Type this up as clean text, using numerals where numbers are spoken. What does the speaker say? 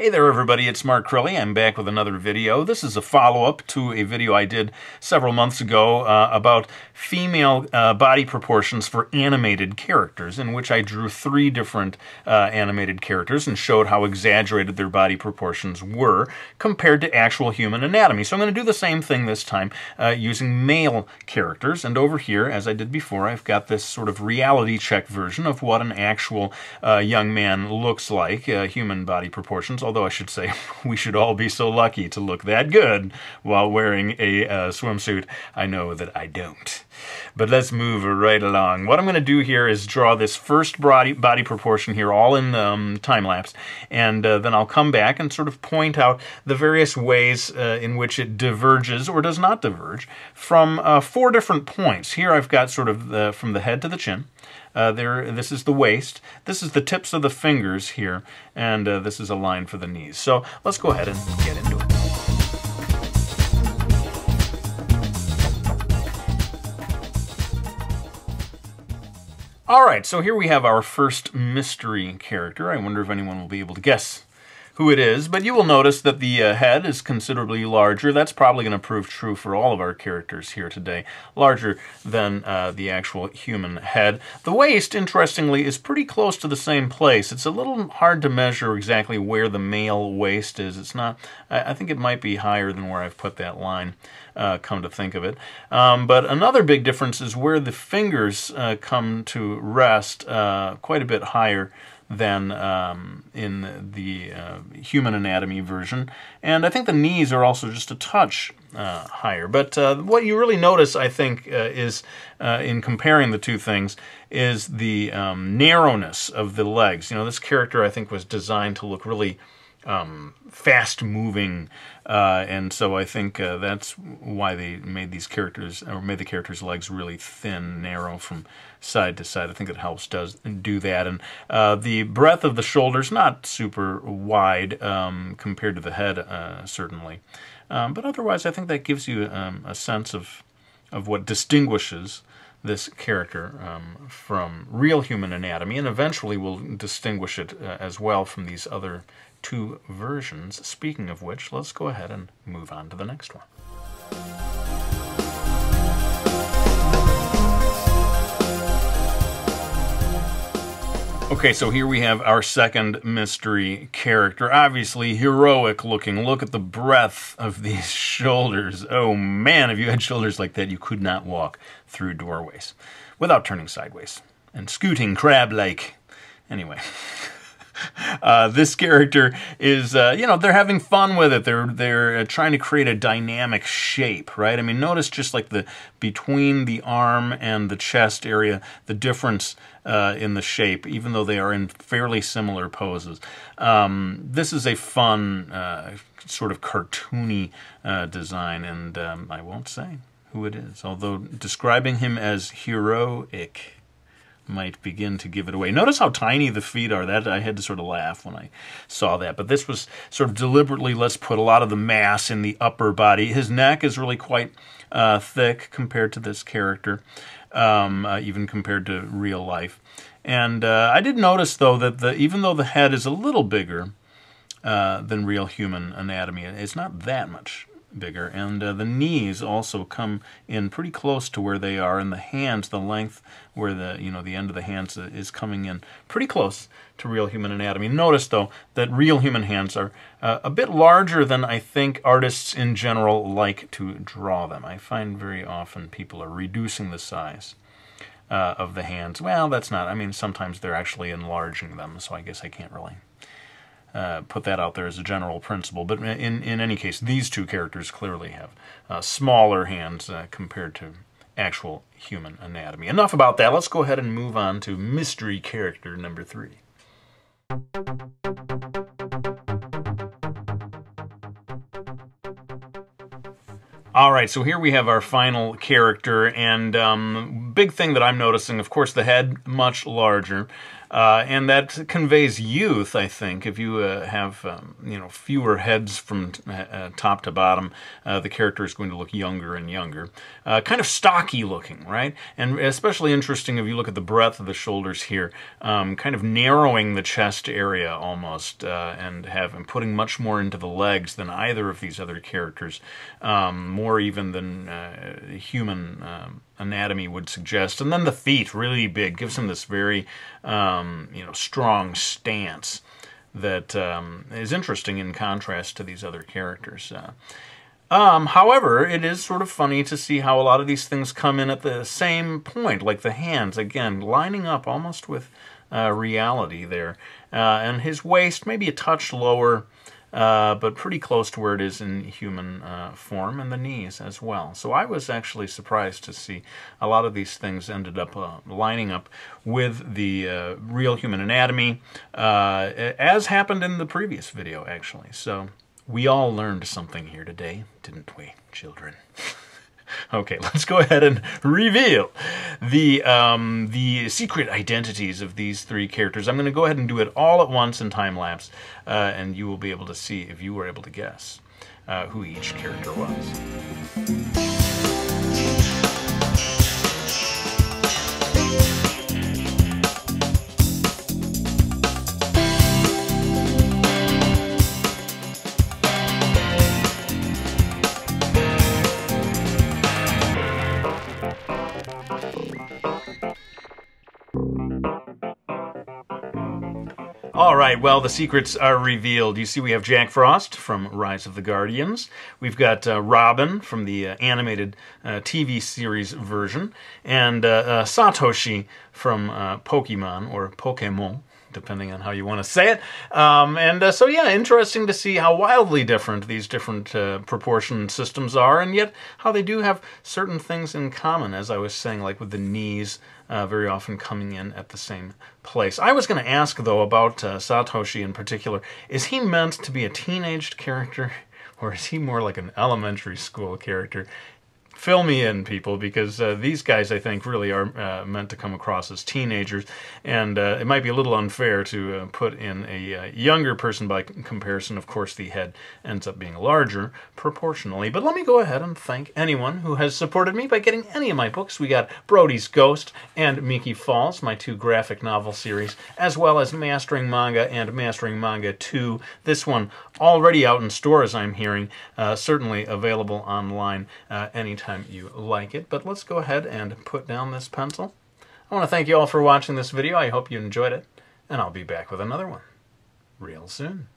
Hey there everybody, it's Mark Crilly. I'm back with another video. This is a follow-up to a video I did several months ago about female body proportions for animated characters, in which I drew 3 different animated characters and showed how exaggerated their body proportions were compared to actual human anatomy. So I'm going to do the same thing this time using male characters, and over here, as I did before, I've got this sort of reality check version of what an actual young man looks like, human body proportions. Although I should say we should all be so lucky to look that good while wearing a swimsuit. I know that I don't. But let's move right along. What I'm going to do here is draw this first body proportion here, all in time-lapse, and then I'll come back and sort of point out the various ways in which it diverges or does not diverge from 4 different points. Here I've got sort of from the head to the chin. This is the waist, this is the tips of the fingers here, and this is a line for the knees. So let's go ahead and get into it. Alright, so here we have our first mystery character. I wonder if anyone will be able to guess who it is, but you will notice that the head is considerably larger. That's probably going to prove true for all of our characters here today. Larger than the actual human head. The waist, interestingly, is pretty close to the same place. It's a little hard to measure exactly where the male waist is. It's not, I think it might be higher than where I've put that line, come to think of it. But another big difference is where the fingers come to rest, quite a bit higher than in the human anatomy version. And I think the knees are also just a touch higher. But what you really notice, I think, is in comparing the two things, is the narrowness of the legs. You know, this character, I think, was designed to look really fast-moving, and so I think that's why they made these characters, or made the characters' legs really thin, narrow from side to side. I think it helps do that. And the breadth of the shoulders, not super wide compared to the head, certainly. But otherwise, I think that gives you a sense of what distinguishes this character from real human anatomy, and eventually will distinguish it as well from these other 2 versions. Speaking of which, let's go ahead and move on to the next one. Okay, so here we have our second mystery character. Obviously heroic looking. Look at the breadth of these shoulders. Oh man, if you had shoulders like that, you could not walk through doorways without turning sideways and scooting crab-like. Anyway. This character is, you know, they're having fun with it. They're trying to create a dynamic shape, right? I mean, notice just like between the arm and the chest area, the difference in the shape, even though they are in fairly similar poses. This is a fun, sort of cartoony design, and I won't say who it is, although describing him as heroic might begin to give it away. Notice how tiny the feet are. That I had to sort of laugh when I saw that. But this was sort of deliberately, let's put a lot of the mass in the upper body. His neck is really quite thick compared to this character, even compared to real life. And I did notice, though, that even though the head is a little bigger than real human anatomy, it's not that much bigger, and the knees also come in pretty close to where they are, and the hands, the length where the end of the hands is coming in pretty close to real human anatomy. Notice, though, that real human hands are a bit larger than I think artists in general like to draw them. I find very often people are reducing the size of the hands. Well, that's not, I mean, sometimes they're actually enlarging them, so I guess I can't really put that out there as a general principle. But in any case, these 2 characters clearly have smaller hands compared to actual human anatomy. Enough about that. Let's go ahead and move on to mystery character number 3. Alright, so here we have our final character, and big thing that I'm noticing, of course, the head much larger. And that conveys youth, I think. If you have fewer heads from top to bottom, the character is going to look younger and younger. Kind of stocky looking, right? And especially interesting if you look at the breadth of the shoulders here, kind of narrowing the chest area almost, and putting much more into the legs than either of these other characters, more even than human anatomy would suggest. And then the feet, really big, gives him this very strong stance that is interesting in contrast to these other characters. However, it is sort of funny to see how a lot of these things come in at the same point, like the hands, again, lining up almost with reality there. And his waist, maybe a touch lower, but pretty close to where it is in human form, and the knees as well. So I was actually surprised to see a lot of these things ended up lining up with the real human anatomy, as happened in the previous video, actually. So we all learned something here today, didn't we, children? Okay, let's go ahead and reveal the secret identities of these three characters. I'm going to go ahead and do it all at once in time-lapse, and you will be able to see if you were able to guess who each character was. All right, well, the secrets are revealed. You see we have Jack Frost from Rise of the Guardians. We've got Robin from the animated TV series version. And Satoshi from Pokemon, or Pokemon, depending on how you want to say it. So yeah, interesting to see how wildly different these different proportion systems are, and yet how they do have certain things in common, as I was saying, like with the knees very often coming in at the same place. I was going to ask, though, about Satoshi in particular. Is he meant to be a teenaged character, or is he more like an elementary school character? Fill me in, people, because these guys, I think, really are meant to come across as teenagers, and it might be a little unfair to put in a younger person by comparison. Of course, the head ends up being larger proportionally. But let me go ahead and thank anyone who has supported me by getting any of my books. We got Brody's Ghost and Miki Falls, my two graphic novel series, as well as Mastering Manga and Mastering Manga 2. This one already out in stores, I'm hearing, certainly available online anytime you like it. But let's go ahead and put down this pencil. I want to thank you all for watching this video. I hope you enjoyed it, and I'll be back with another one real soon.